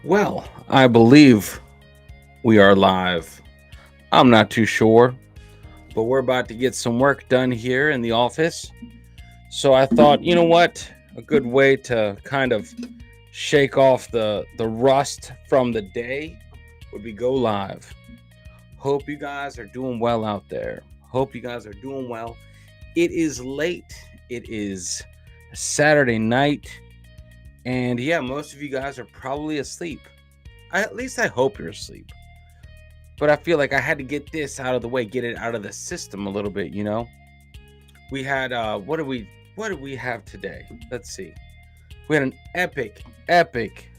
Well, I believe we are live. I'm not too sure, but we're about to get some work done here in the office. So I thought, you know what? A good way to kind of shake off the rust from the day would be go live. Hope you guys are doing well out there. Hope you guys are doing well. It is late. It is Saturday night, and yeah, most of you guys are probably asleep. At least I hope you're asleep. But I feel like I had to get this out of the way, get it out of the system a little bit. We had what did we have today? Let's see. We had an epic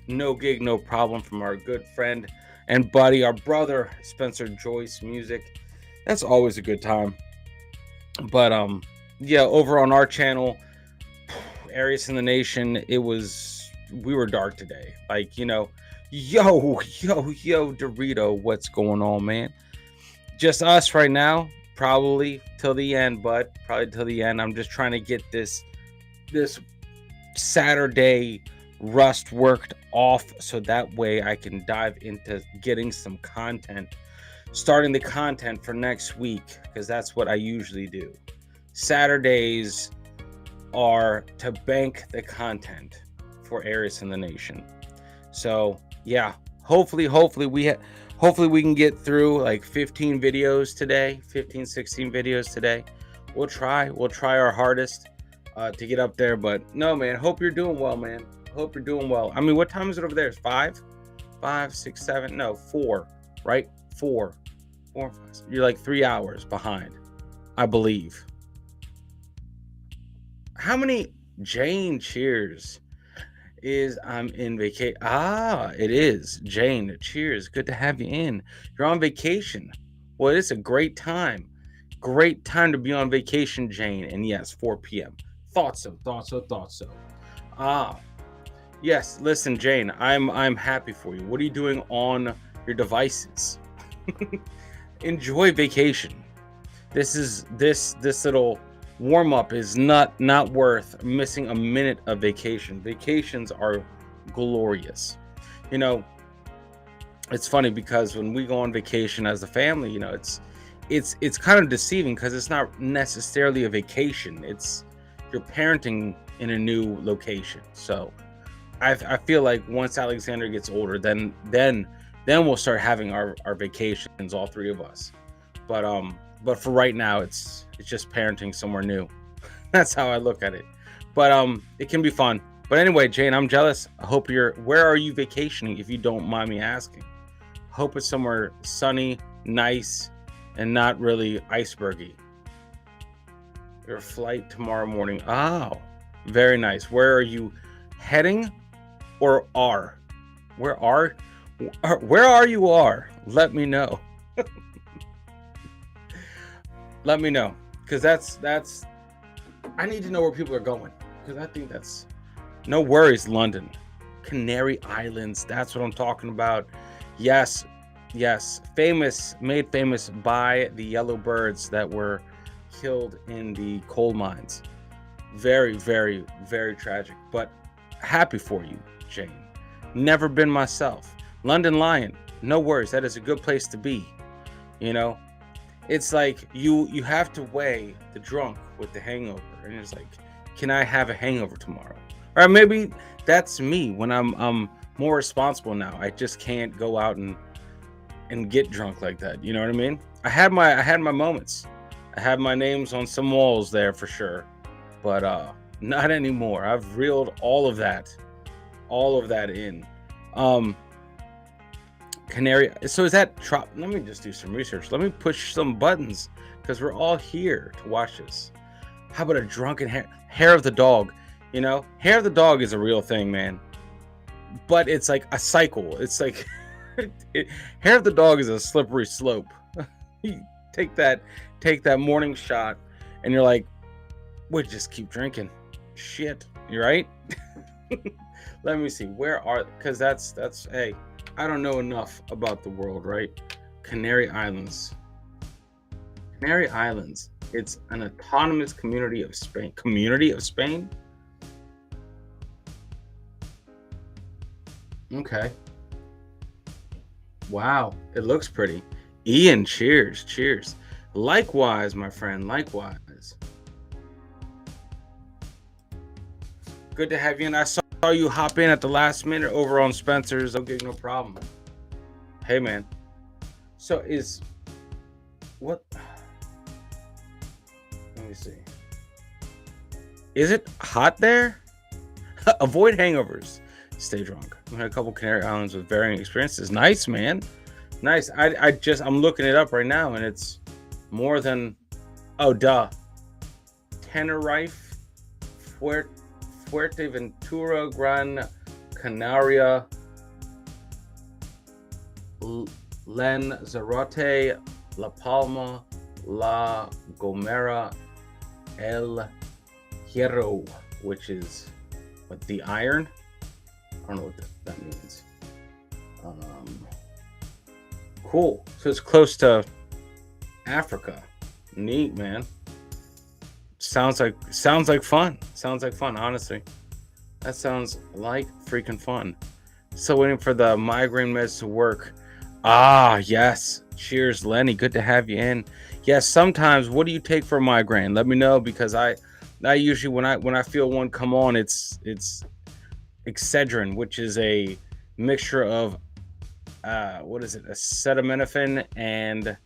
no gig, no problem from our good friend and buddy, our brother Spencer Joyce music. That's always a good time. But yeah, over on our channel, Arius in the Nation, we were dark today. Like, yo, Dorito, what's going on, man? Just us right now, probably till the end, but probably till the end. I'm just trying to get this Saturday rust worked off so that way I can dive into getting some content, starting the content for next week, because that's what I usually do. Saturdays are to bank the content for Arius in the Nation. So yeah, hopefully we can get through like 15 videos today, 15, 16 videos today. We'll try our hardest to get up there. But no, man, hope you're doing well, man. Hope you're doing well. I mean, what time is it over there? It's 5, 6, 7, no, 4, right? 4, 5. You're like 3 hours behind, I believe. How many Jane cheers? Is I'm in vacation. It is. Jane, cheers. Good to have you in. You're on vacation. Well, it's a great time. Great time to be on vacation, Jane. And yes, 4 p.m. Thought so. Ah, yes. Listen, Jane, I'm happy for you. What are you doing on your devices? Enjoy vacation. This little warm up is not worth missing a minute of vacation. Vacations are glorious. You know, it's funny because when we go on vacation as a family, it's kind of deceiving because it's not necessarily a vacation. It's you're parenting in a new location. So I feel like once Alexander gets older, then we'll start having our vacations, all three of us. But for right now, it's just parenting somewhere new. That's how I look at it. But it can be fun. But anyway, Jane, I'm jealous. I hope where are you vacationing, if you don't mind me asking? Hope it's somewhere sunny, nice, and not really icebergy. Your flight tomorrow morning. Oh, very nice. Where are you heading or are? Where are where are you are? Let me know. Let me know. Cause that's I need to know where people are going. Because I think that's no worries, London. Canary Islands. That's what I'm talking about. Yes, yes. Made famous by the yellow birds that were killed in the coal mines. Very, very, very tragic. But happy for you, Jane. Never been myself. London Lion. No worries. That is a good place to be. You know, it's like you have to weigh the drunk with the hangover, and it's like, can I have a hangover tomorrow? Or maybe that's me when I'm more responsible now. I just can't go out and get drunk like that. You know what I mean? I had my moments. I had my names on some walls there for sure, but not anymore. I've reeled all of that in. Um, Canary. So is that trop? Let me just do some research. Let me push some buttons because we're all here to watch this. How about a drunken hair of the dog? Hair of the dog is a real thing, man. But it's like a cycle. It's like hair of the dog is a slippery slope. You take that morning shot, and you're like, we just keep drinking. Shit, you right? Let me see. Because that's hey. I don't know enough about the world, right? Canary Islands. Canary Islands. It's an autonomous community of Spain. Community of Spain? Okay. Wow, it looks pretty. Ian, cheers, cheers. Likewise, my friend, likewise. Good to have you. And I saw you hop in at the last minute over on Spencer's. Okay, no problem. Hey, man. So is what? Let me see. Is it hot there? Avoid hangovers. Stay drunk. We had a couple Canary Islands with varying experiences. Nice, man. Nice. I'm looking it up right now, and it's more than, oh, duh. Tenerife, Fuerteventura, Gran Canaria, Lanzarote, La Palma, La Gomera, El Hierro, which is what, the iron? I don't know what that means. Cool. So it's close to Africa. Neat, man. Sounds like fun. Sounds like fun, honestly. That sounds like freaking fun. So waiting for the migraine meds to work. Ah, yes. Cheers, Lenny. Good to have you in. Yes, sometimes what do you take for a migraine? Let me know, because I usually when I feel one come on, it's Excedrin, which is a mixture of acetaminophen and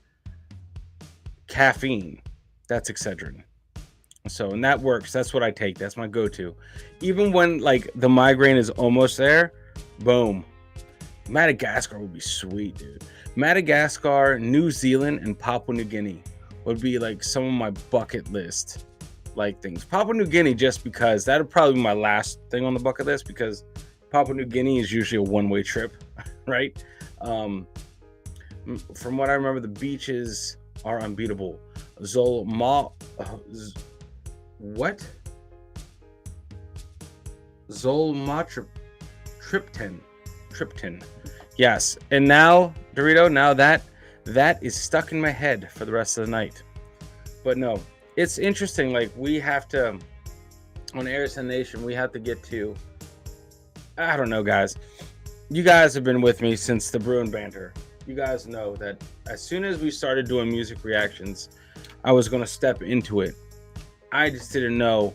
caffeine. That's Excedrin. So, and that works. That's what I take. That's my go-to. Even when like the migraine is almost there, boom. Madagascar would be sweet, dude. Madagascar, New Zealand, and Papua New Guinea would be like some of my bucket list like things. Papua New Guinea, just because that would probably be my last thing on the bucket list, because Papua New Guinea is usually a one-way trip, right? From what I remember, the beaches are unbeatable. What? Zolmatriptan. Yes. And now, Dorito, now that is stuck in my head for the rest of the night. But no, it's interesting. Like, we have to, on Airson Nation, we have to get to, I don't know, guys. You guys have been with me since the Bruin Banter. You guys know that as soon as we started doing music reactions, I was going to step into it. I just didn't know.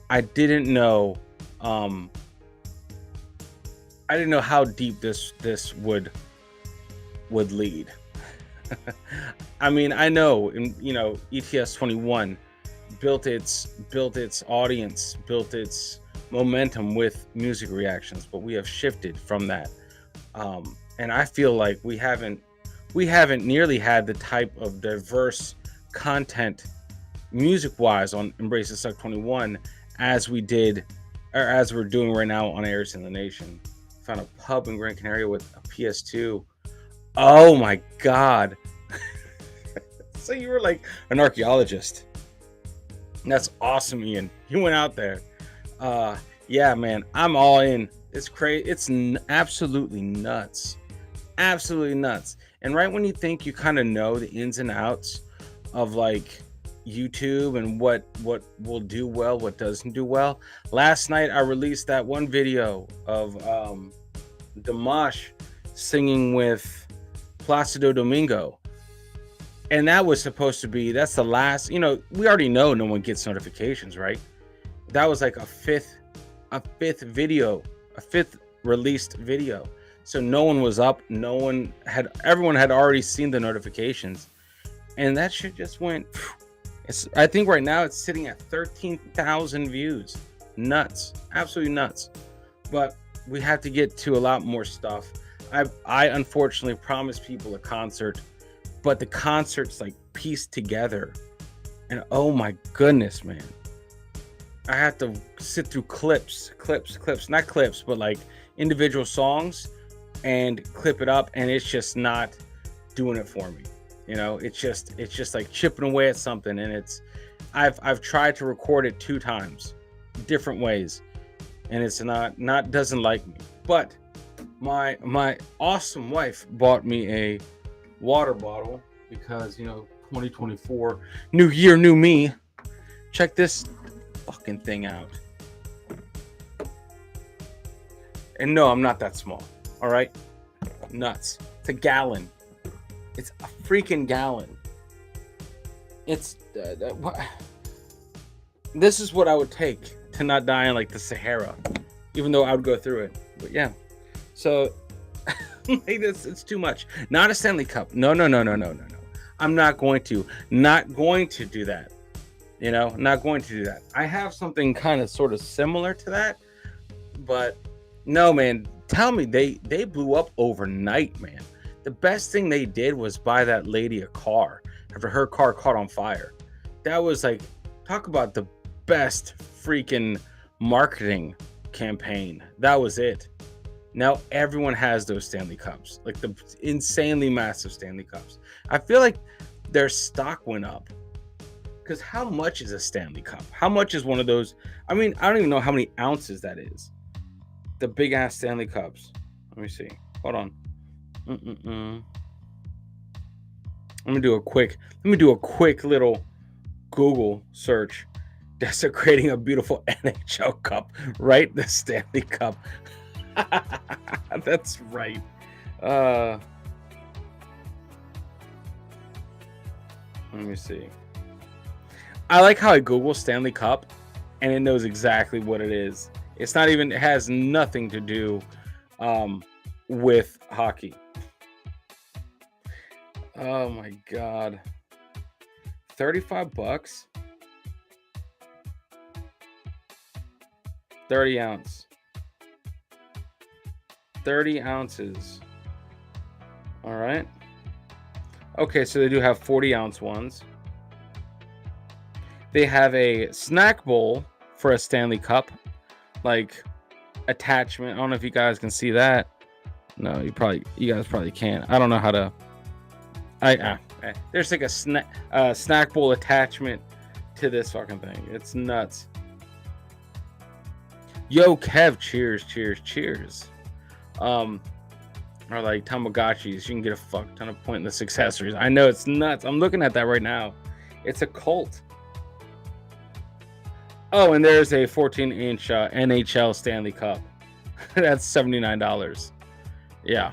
I didn't know how deep this would lead. I mean, I know, ETS 21 built its audience, built its momentum with music reactions, but we have shifted from that. And I feel like we haven't nearly had the type of diverse content music-wise on Embrace the Suck 21 as we did, or as we're doing right now on Airson the Nation. Found a pub in Gran Canaria with a PS2. Oh my God. So you were like an archaeologist. That's awesome, Ian. You went out there. Yeah, man, I'm all in. It's crazy. It's absolutely nuts. Absolutely nuts. And right when you think you kind of know the ins and outs of like YouTube and what will do well, what doesn't do well. Last night I released that one video of Dimash singing with Placido Domingo, and that was supposed to be, that's the last, we already know no one gets notifications, right? That was like a fifth released video, so no one was up, everyone had already seen the notifications, and that shit just went. I think right now it's sitting at 13,000 views. Nuts. Absolutely nuts. But we have to get to a lot more stuff. I unfortunately promised people a concert, but the concert's like pieced together. And oh my goodness, man. I have to sit through clips, not clips, but like individual songs and clip it up, and it's just not doing it for me. It's just like chipping away at something, and I've tried to record it 2 times, different ways, and it's not doesn't like me. But my awesome wife bought me a water bottle because 2024, new year, new me. Check this fucking thing out. And no, I'm not that small. All right, nuts. It's a gallon. It's a freaking gallon. It's this is what I would take to not die in like the Sahara, even though I would go through it. But yeah, so like this, it's too much. Not a Stanley Cup. No. I'm not going to do that. You know, not going to do that. I have something kind of sort of similar to that, but no, man. Tell me, they blew up overnight, man. The best thing they did was buy that lady a car after her car caught on fire. That was like, talk about the best freaking marketing campaign. That was it. Now everyone has those Stanley Cups, like the insanely massive Stanley Cups. I feel like their stock went up. Because how much is a Stanley Cup? How much is one of those? I mean, I don't even know how many ounces that is. The big ass Stanley Cups. Let me see. Hold on. Let me do a quick little Google search. Desecrating a beautiful NHL cup. Right? The Stanley Cup. That's right. Let me see. I like how I Google Stanley Cup and it knows exactly what it is. It's not even, it has nothing to do with hockey. Oh my God. $35. 30 ounce. 30 ounces. All right. Okay, so they do have 40 ounce ones. They have a snack bowl for a Stanley Cup, like attachment. I don't know if you guys can see that. No, you guys probably can't. I don't know how to. There's like a snack bowl attachment to this fucking thing. It's nuts. Yo, Kev, cheers. Or like Tamagotchis. You can get a fuck ton of pointless accessories. I know, it's nuts. I'm looking at that right now. It's a cult. Oh, and there's a 14-inch NHL Stanley Cup. That's $79. Yeah.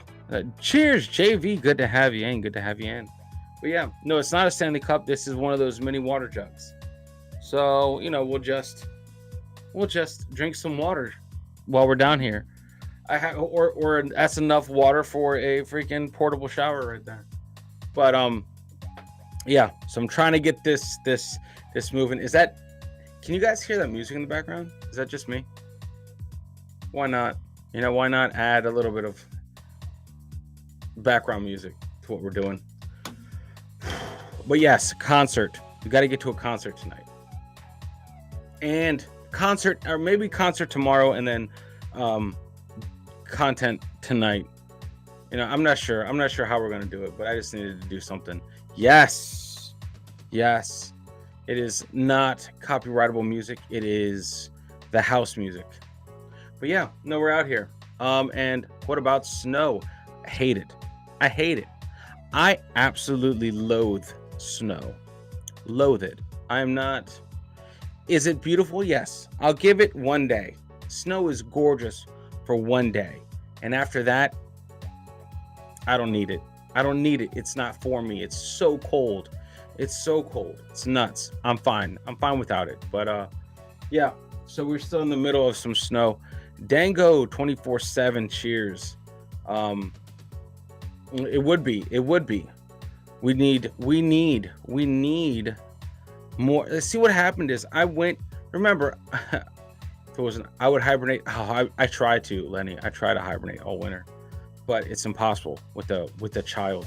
Cheers, JV. Good to have you in. Good to have you in. But yeah, no, it's not a Stanley Cup. This is one of those mini water jugs. So, you know, we'll just drink some water while we're down here. Or that's enough water for a freaking portable shower right there. But yeah. So I'm trying to get this moving. Can you guys hear that music in the background? Is that just me? Why not? You know, why not add a little bit of background music to what we're doing? But yes, concert. We got to get to a concert tonight. And concert tomorrow, and then content tonight. You know, I'm not sure how we're going to do it, but I just needed to do something. Yes. It is not copyrightable music. It is the house music. But yeah, no, we're out here. And what about snow? I hate it. I absolutely loathe snow. Loathe it. I'm not. Is it beautiful? Yes. I'll give it one day. Snow is gorgeous for one day. And after that, I don't need it. It's not for me. It's so cold. It's nuts. I'm fine without it. But yeah, so we're still in the middle of some snow. Dango 24/7 cheers. It would be. We need more. Let's see what happened is I would hibernate. I try to, Lenny. I try to hibernate all winter, but it's impossible with the child.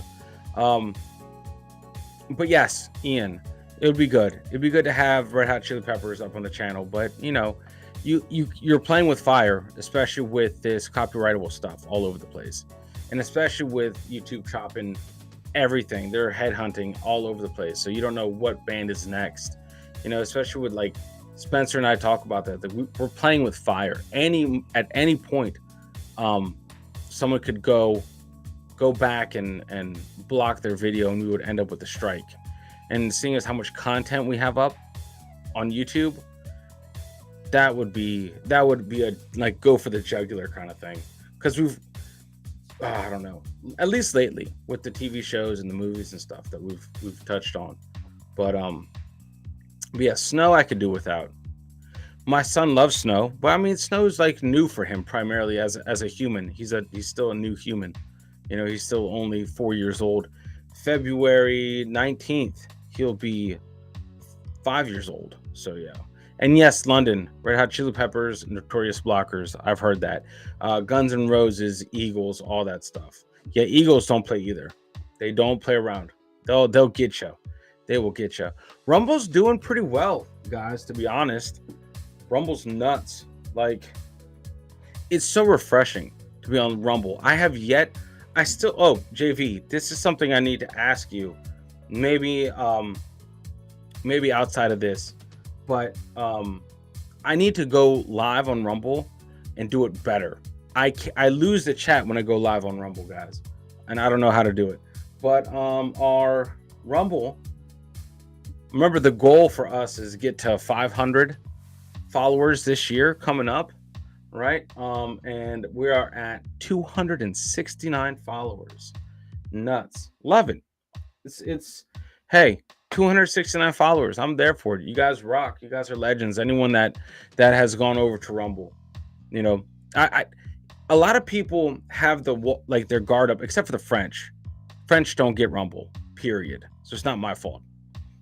But yes, Ian, it would be good. It'd be good to have Red Hot Chili Peppers up on the channel. But you know, you're playing with fire, especially with this copyrightable stuff all over the place, and especially with YouTube chopping everything. They're headhunting all over the place, so you don't know what band is next. You know, especially with like Spencer and I talk about that we're playing with fire. At any point, someone could go back and block their video, and we would end up with a strike. And seeing as how much content we have up on YouTube, that would be a like go for the jugular kind of thing. Because I don't know. At least lately with the TV shows and the movies and stuff that we've touched on. But yeah, snow I could do without. My son loves snow, but I mean snow is like new for him primarily as a human. He's still a new human. He's still only 4 years old. February 19th, he'll be 5 years old. So yeah. And yes, London, Red Hot Chili Peppers, Notorious Blockers. I've heard that. Guns N' Roses, Eagles, all that stuff. Yeah, Eagles don't play either. They don't play around. They'll get you. They will get you. Rumble's doing pretty well, guys. To be honest, Rumble's nuts. Like, it's so refreshing to be on Rumble. I still. Oh, JV, this is something I need to ask you. Maybe maybe outside of this, but I need to go live on Rumble and do it better. I lose the chat when I go live on Rumble, guys, and I don't know how to do it. But our Rumble, remember the goal for us is get to 500 followers this year coming up, right? And we are at 269 followers. Nuts. Love it. It's hey, 269 followers. I'm there for it. You guys rock. You guys are legends. Anyone that has gone over to Rumble, you know, I a lot of people have like their guard up, except for the French. French don't get Rumble. Period. So it's not my fault.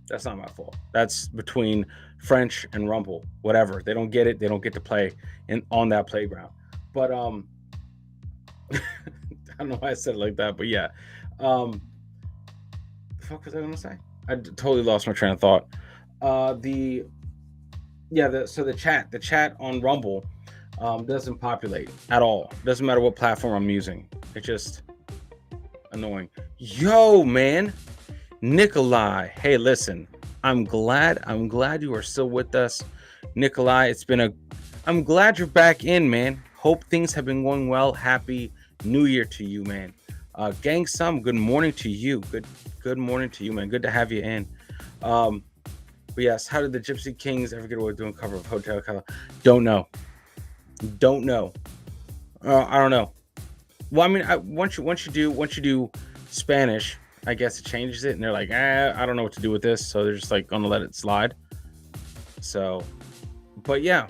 That's not my fault. That's between French and Rumble. Whatever. They don't get it. They don't get to play on that playground. But I don't know why I said it like that, but yeah. The fuck was I gonna say? I totally lost my train of thought. The so the chat on Rumble doesn't populate at all. Doesn't matter what platform I'm using. It's just annoying. Yo, man, Nikolai. Hey, listen. I'm glad you are still with us, Nikolai. I'm glad you're back in, man. Hope things have been going well. Happy New Year to you, man. Gang Sum, good morning to you. Good morning to you, man. Good to have you in. But yes, how did the Gypsy Kings ever get away with doing a cover of Hotel Color? Don't know. I don't know. Well, I mean, once you do Spanish, I guess it changes it, and they're like, I don't know what to do with this, so they're just like gonna let it slide. So, but yeah,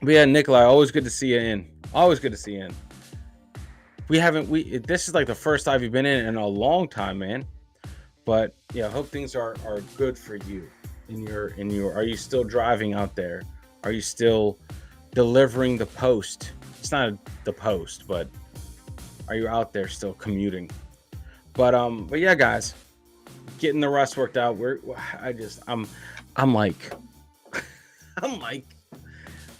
Nikolai, always good to see you in. Always good to see you in. This is like the first time you've been in a long time, man. But yeah, hope things are good for you in your are you still driving out there? Are you still delivering the post? It's not the post, but are you out there still commuting? But yeah, guys, getting the rest worked out. I'm like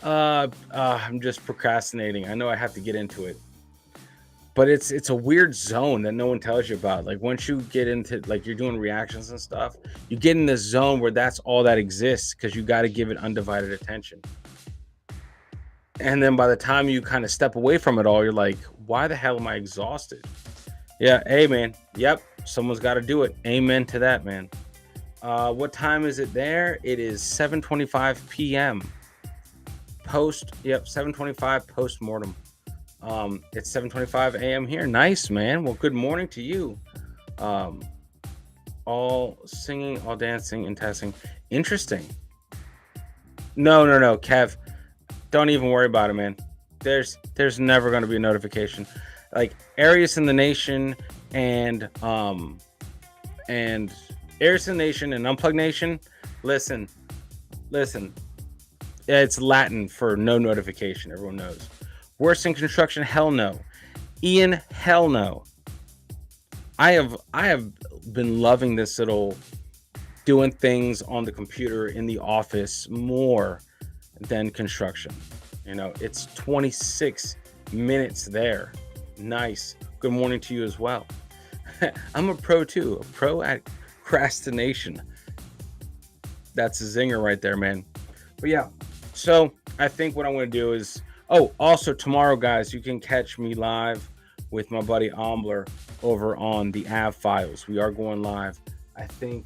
I'm just procrastinating. I know I have to get into it. But it's a weird zone that no one tells you about. Like once you get into like you're doing reactions and stuff, you get in this zone where that's all that exists because you got to give it undivided attention. And then by the time you kind of step away from it all, you're like, why the hell am I exhausted? Yeah, hey man. Yep, someone's got to do it. Amen to that, man. What time is it there? It is 7:25 p.m. 7:25 post-mortem. It's 7:25 a.m. here. Nice, man. Well, good morning to you. All singing, all dancing, and testing. Interesting. No, Kev. Don't even worry about it, man. There's never going to be a notification. Like Arius in the Nation and Arius in the Nation and Unplugged Nation. Listen. It's Latin for no notification. Everyone knows. Worst in construction, hell no. Ian, hell no. I have been loving this little doing things on the computer in the office more than construction. You know, it's 26 minutes there. Nice. Good morning to you as well. I'm a pro too, a pro at procrastination. That's a zinger right there, man. But yeah, so I think what I'm going to do is, also tomorrow, guys, you can catch me live with my buddy Ombler over on the Av Files. We are going live. I think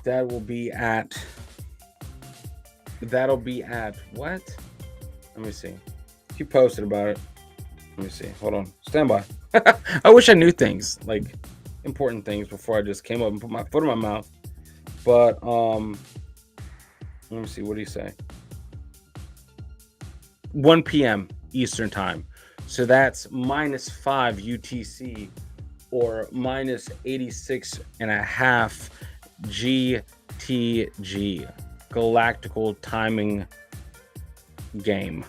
that'll be at what? Let me see. He posted about it. Let me see. Hold on. Stand by. I wish I knew things like important things before I just came up and put my foot in my mouth. But let me see. What do you say? 1 p.m. Eastern time. So that's -5 UTC or -86 and a half GTG, Galactical Timing Game.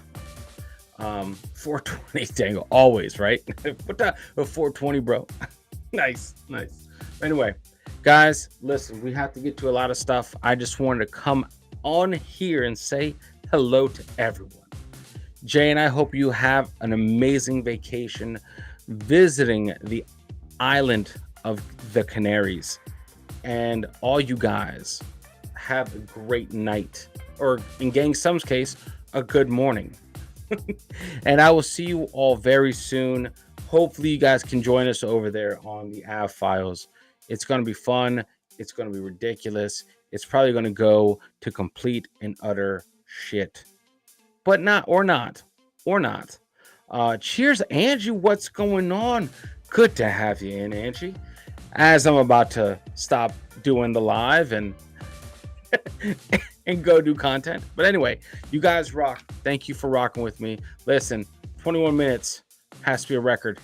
420, dang, always, right? What the 420, bro? Nice. Anyway, guys, listen, we have to get to a lot of stuff. I just wanted to come on here and say hello to everyone. Jay and I hope you have an amazing vacation visiting the island of the Canaries. And all you guys have a great night, or in Gang Sum's case, a good morning. And I will see you all very soon. Hopefully, you guys can join us over there on the Av Files. It's going to be fun. It's going to be ridiculous. It's probably going to go to complete and utter shit. But not. Cheers, Angie. What's going on? Good to have you in, Angie. As I'm about to stop doing the live and go do content. But anyway, you guys rock. Thank you for rocking with me. Listen, 21 minutes has to be a record.